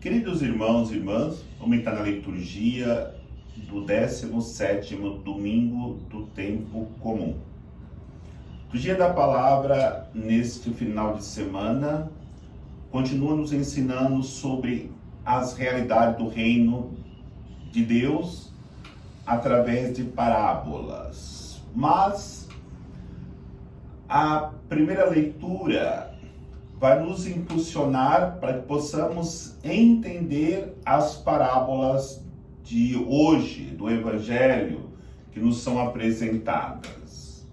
Queridos irmãos e irmãs, vamos entrar na liturgia do 17º domingo do tempo comum. O dia da palavra, neste final de semana, continua nos ensinando sobre as realidades do reino de Deus através de parábolas. Mas a primeira leitura vai nos impulsionar para que possamos entender as parábolas de hoje, do Evangelho, que nos são apresentadas.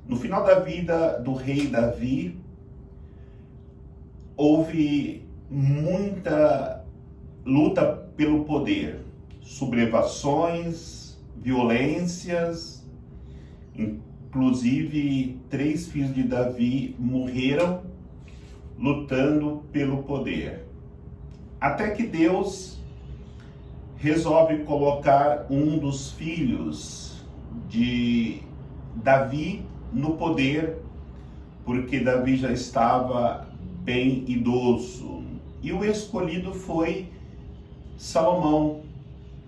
No final da vida do rei Davi, houve muita luta pelo poder, sublevações, violências, inclusive 3 filhos de Davi morreram lutando pelo poder. Até que Deus resolve colocar um dos filhos de Davi no poder, porque Davi já estava bem idoso. E o escolhido foi Salomão,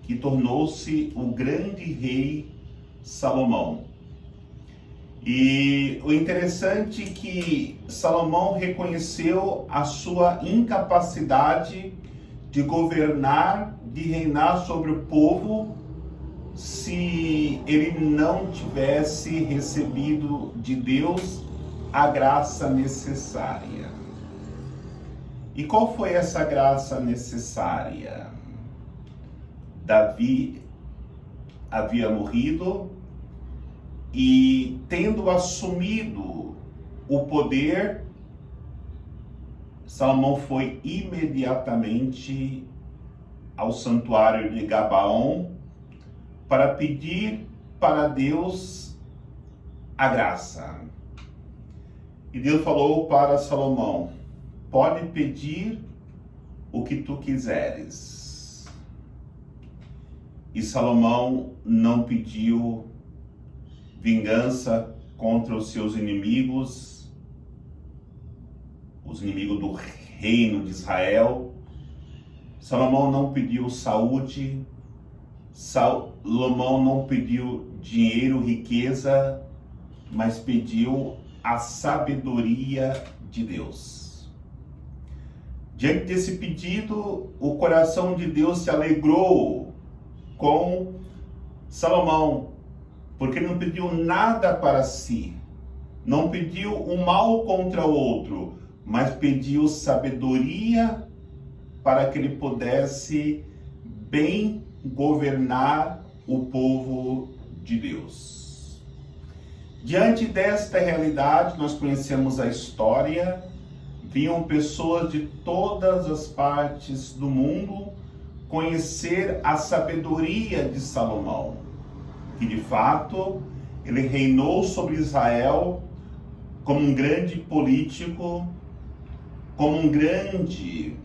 que tornou-se o grande rei Salomão. E o interessante é que Salomão reconheceu a sua incapacidade de governar, de reinar sobre o povo, se ele não tivesse recebido de Deus a graça necessária. E qual foi essa graça necessária? Davi havia morrido, e tendo assumido o poder, Salomão foi imediatamente ao santuário de Gabaon para pedir para Deus a graça. E Deus falou para Salomão: pode pedir o que tu quiseres. E Salomão não pediu vingança contra os seus inimigos, os inimigos do reino de Israel. Salomão não pediu saúde, Salomão não pediu dinheiro, riqueza, mas pediu a sabedoria de Deus. Diante desse pedido, o coração de Deus se alegrou com Salomão, porque não pediu nada para si, não pediu um mal contra o outro, mas pediu sabedoria para que ele pudesse bem governar o povo de Deus. Diante desta realidade, nós conhecemos a história, vinham pessoas de todas as partes do mundo conhecer a sabedoria de Salomão, que de fato ele reinou sobre Israel como um grande político, como um grande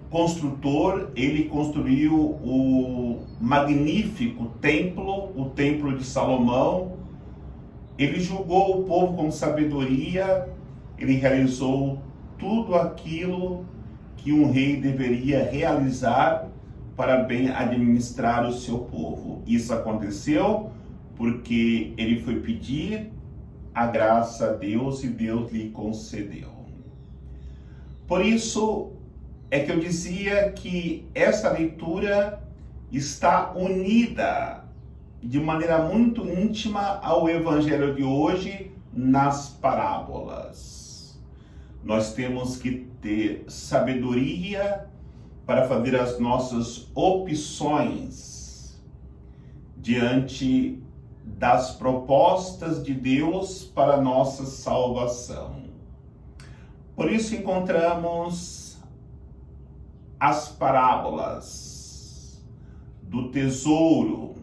construtor. Ele construiu o magnífico templo, o templo de Salomão. Ele julgou o povo com sabedoria, ele realizou tudo aquilo que um rei deveria realizar para bem administrar o seu povo. Isso aconteceu porque ele foi pedir a graça a Deus e Deus lhe concedeu. Por isso é que eu dizia que essa leitura está unida de maneira muito íntima ao Evangelho de hoje nas parábolas. Nós temos que ter sabedoria para fazer as nossas opções diante das propostas de Deus para a nossa salvação. Por isso encontramos as parábolas do tesouro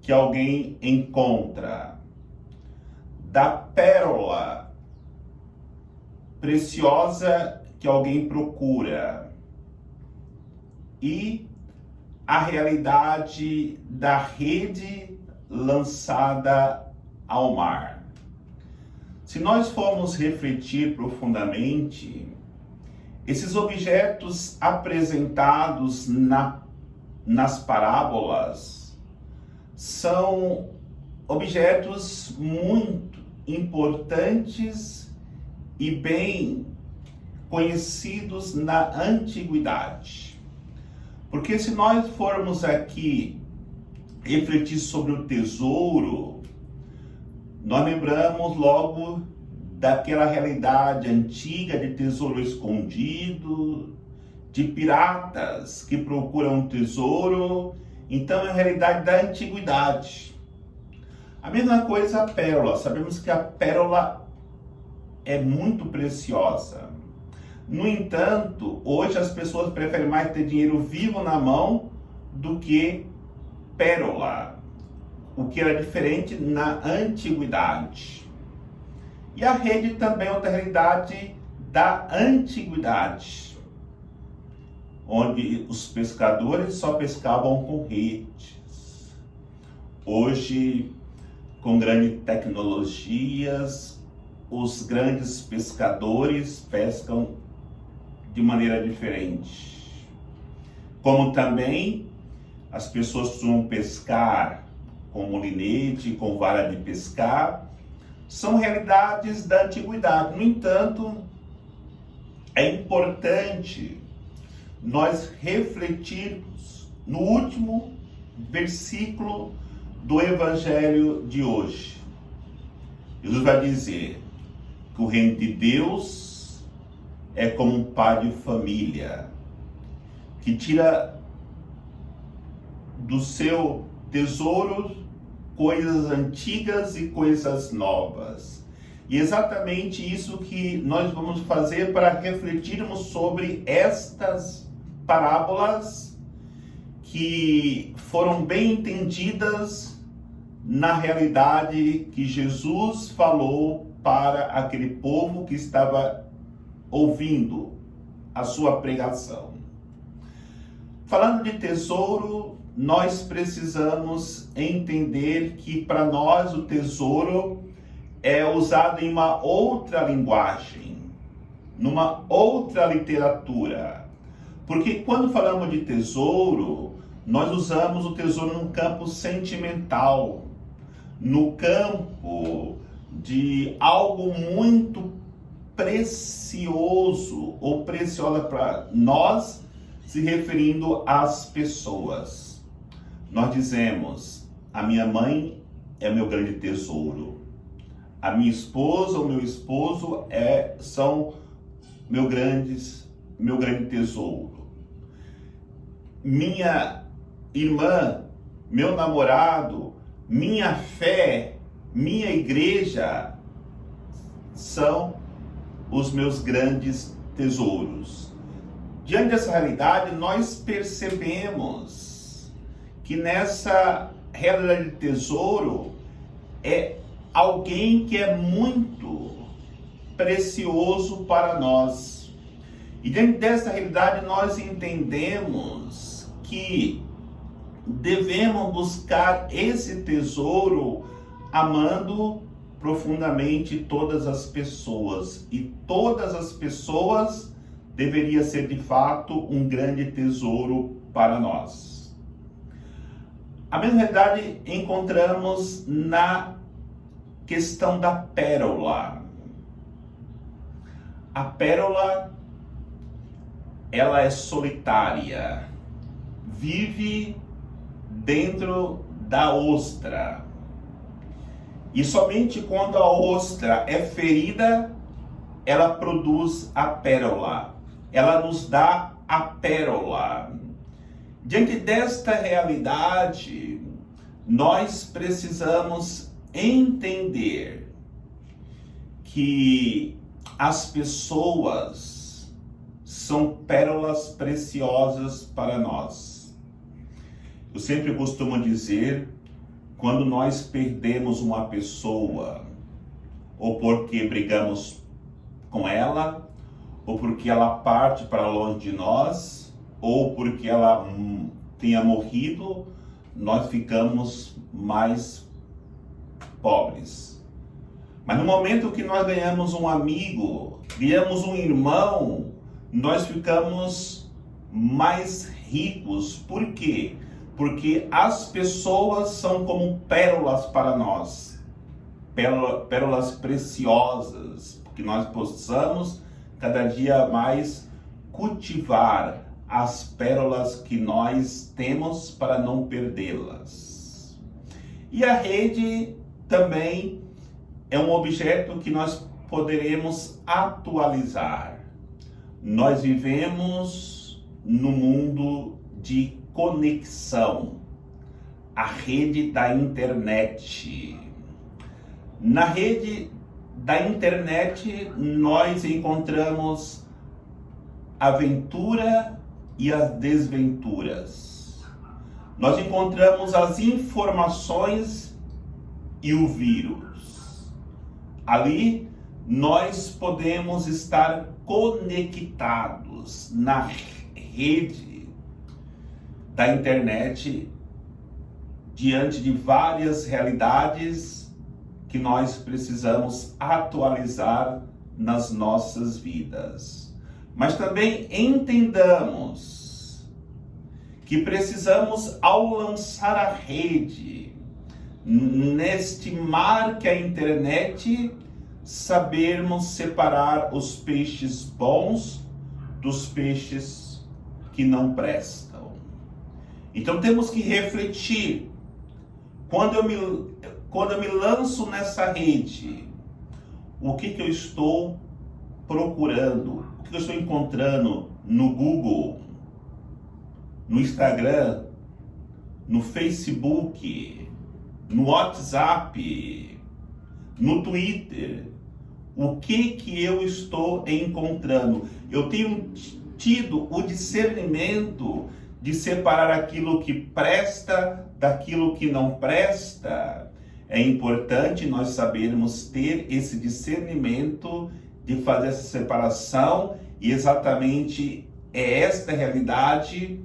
que alguém encontra, da pérola preciosa que alguém procura, e a realidade da rede lançada ao mar. Se nós formos refletir profundamente, Esses objetos apresentados nas parábolas são objetos muito importantes e bem conhecidos na antiguidade. Porque se nós formos aqui refletir sobre o tesouro, nós lembramos logo daquela realidade antiga de tesouro escondido, de piratas que procuram tesouro. Então é a realidade da antiguidade. A mesma coisa a pérola. Sabemos que a pérola é muito preciosa. No entanto, hoje as pessoas preferem mais ter dinheiro vivo na mão do que pérola, o que era diferente na antiguidade. E a rede também é outra realidade da antiguidade, onde os pescadores só pescavam com redes. Hoje, com grandes tecnologias, os grandes pescadores pescam de maneira diferente. Como também as pessoas costumam pescar com molinete, com vara de pescar, são realidades da antiguidade. No entanto, é importante nós refletirmos no último versículo do Evangelho de hoje. Jesus vai dizer que o reino de Deus é como um pai de família que tira do seu tesouro coisas antigas e coisas novas. E exatamente isso que nós vamos fazer para refletirmos sobre estas parábolas que foram bem entendidas na realidade que Jesus falou para aquele povo que estava ouvindo a sua pregação. Falando de tesouro, nós precisamos entender que para nós o tesouro é usado em uma outra linguagem, numa outra literatura. Porque quando falamos de tesouro, nós usamos o tesouro num campo sentimental, no campo de algo muito precioso ou preciosa para nós, se referindo às pessoas. Nós dizemos, a minha mãe é meu grande tesouro. A minha esposa ou meu esposo são meu grande tesouro. Minha irmã, meu namorado, minha fé, minha igreja são os meus grandes tesouros. Diante dessa realidade, nós percebemos que nessa realidade de tesouro é alguém que é muito precioso para nós. E dentro dessa realidade nós entendemos que devemos buscar esse tesouro amando profundamente todas as pessoas. E todas as pessoas deveria ser de fato um grande tesouro para nós. A mesma realidade encontramos na questão da pérola. A pérola, ela é solitária, vive dentro da ostra. E somente quando a ostra é ferida, ela produz a pérola. Ela nos dá a pérola. Diante desta realidade, nós precisamos entender que as pessoas são pérolas preciosas para nós. Eu sempre costumo dizer, quando nós perdemos uma pessoa, ou porque brigamos com ela, ou porque ela parte para longe de nós, ou porque ela tenha morrido, nós ficamos mais pobres. Mas no momento que nós ganhamos um amigo, ganhamos um irmão, nós ficamos mais ricos. Por quê? Porque as pessoas são como pérolas para nós, pérolas preciosas, que nós possamos cada dia mais cultivar as pérolas que nós temos para não perdê-las. E a rede também é um objeto que nós poderemos atualizar. Nós vivemos no mundo de conexão, a rede da internet. Na rede da internet nós encontramos aventura e as desventuras. Nós encontramos as informações e o vírus. Ali nós podemos estar conectados na rede da internet diante de várias realidades que nós precisamos atualizar nas nossas vidas. Mas também entendamos que precisamos, ao lançar a rede, neste mar que é a internet, sabermos separar os peixes bons dos peixes que não prestam. Então temos que refletir. Quando eu me lanço nessa rede, o que eu estou procurando? O que eu estou encontrando no Google, no Instagram, no Facebook, no WhatsApp, no Twitter? O que eu estou encontrando? Eu tenho tido o discernimento de separar aquilo que presta daquilo que não presta. É importante nós sabermos ter esse discernimento de fazer essa separação, e exatamente é esta realidade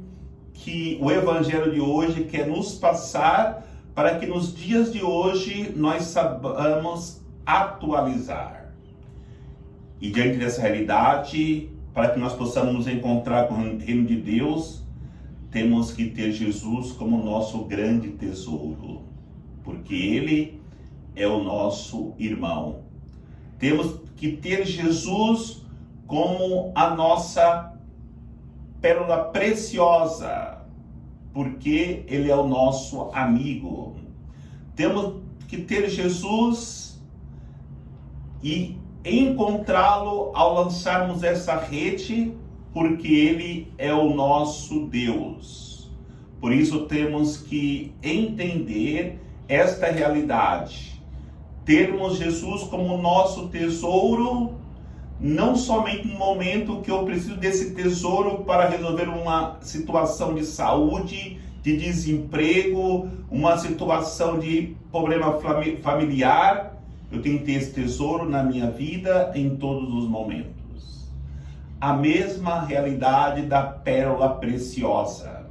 que o Evangelho de hoje quer nos passar, para que nos dias de hoje nós saibamos atualizar. E diante dessa realidade, para que nós possamos nos encontrar com o reino de Deus, temos que ter Jesus como nosso grande tesouro, porque Ele é o nosso irmão. Temos que ter Jesus como a nossa pérola preciosa, porque Ele é o nosso amigo. Temos que ter Jesus e encontrá-lo ao lançarmos essa rede, porque Ele é o nosso Deus. Por isso temos que entender esta realidade. Termos Jesus como nosso tesouro, não somente no momento que eu preciso desse tesouro para resolver uma situação de saúde, de desemprego, uma situação de problema familiar. Eu tenho que ter esse tesouro na minha vida em todos os momentos. A mesma realidade da pérola preciosa.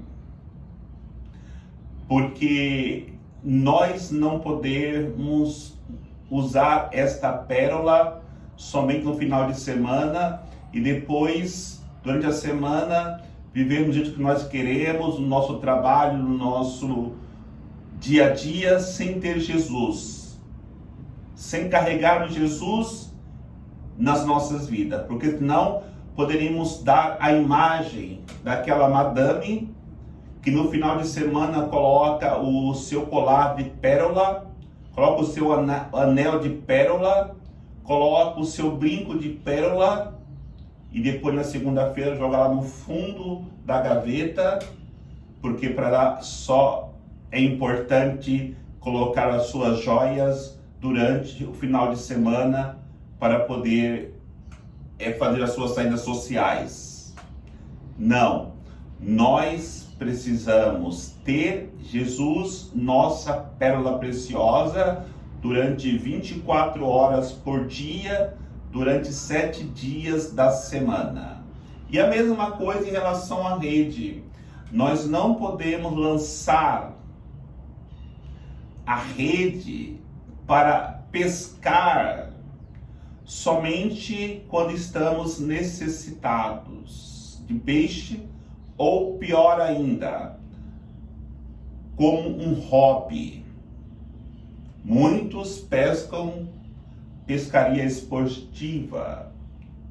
Porque nós não podemos usar esta pérola somente no final de semana e depois, durante a semana, vivermos do jeito que nós queremos, no nosso trabalho, no nosso dia a dia, sem ter Jesus, sem carregarmos Jesus nas nossas vidas, porque senão poderíamos dar a imagem daquela madame que no final de semana coloca o seu colar de pérola, coloca o seu anel de pérola, coloca o seu brinco de pérola e depois na segunda-feira joga lá no fundo da gaveta, porque para ela só é importante colocar as suas joias durante o final de semana para poder fazer as suas saídas sociais. Não, nós precisamos ter Jesus, nossa pérola preciosa, durante 24 horas por dia, durante 7 dias da semana. E a mesma coisa em relação à rede. Nós não podemos lançar a rede para pescar somente quando estamos necessitados de peixe, ou pior ainda, como um hobby. Muitos pescam pescaria esportiva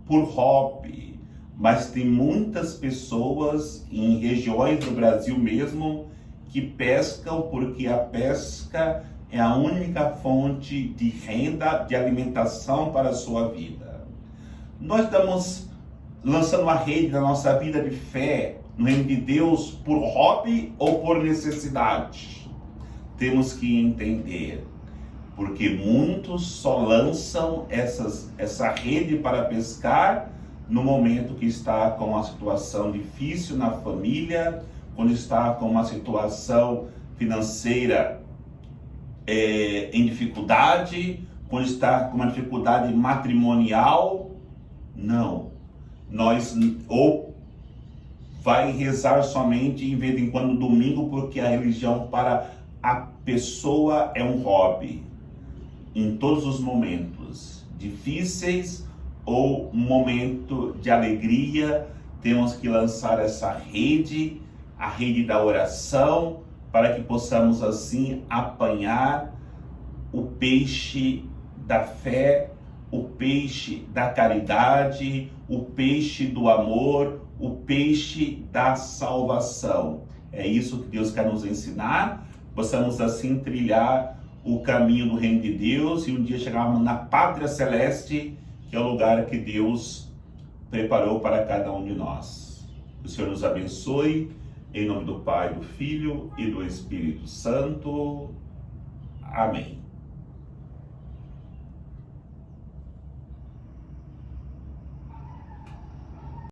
por hobby, mas tem muitas pessoas em regiões do Brasil mesmo que pescam porque a pesca é a única fonte de renda, de alimentação para a sua vida. Nós estamos lançando a rede da nossa vida de fé no reino de Deus por hobby ou por necessidade? Temos que entender, porque muitos só lançam essa rede para pescar no momento que está com uma situação difícil na família, quando está com uma situação financeira em dificuldade, quando está com uma dificuldade matrimonial. Não. Ou vai rezar somente em vez em quando domingo, porque a religião para a pessoa é um hobby. Em todos os momentos difíceis ou momento de alegria, temos que lançar essa rede, a rede da oração, para que possamos assim apanhar o peixe da fé, o peixe da caridade, o peixe do amor, o peixe da salvação. É isso que Deus quer nos ensinar. Possamos assim trilhar o caminho do reino de Deus e um dia chegarmos na pátria celeste, que é o lugar que Deus preparou para cada um de nós. O Senhor nos abençoe, em nome do Pai, do Filho e do Espírito Santo. Amém.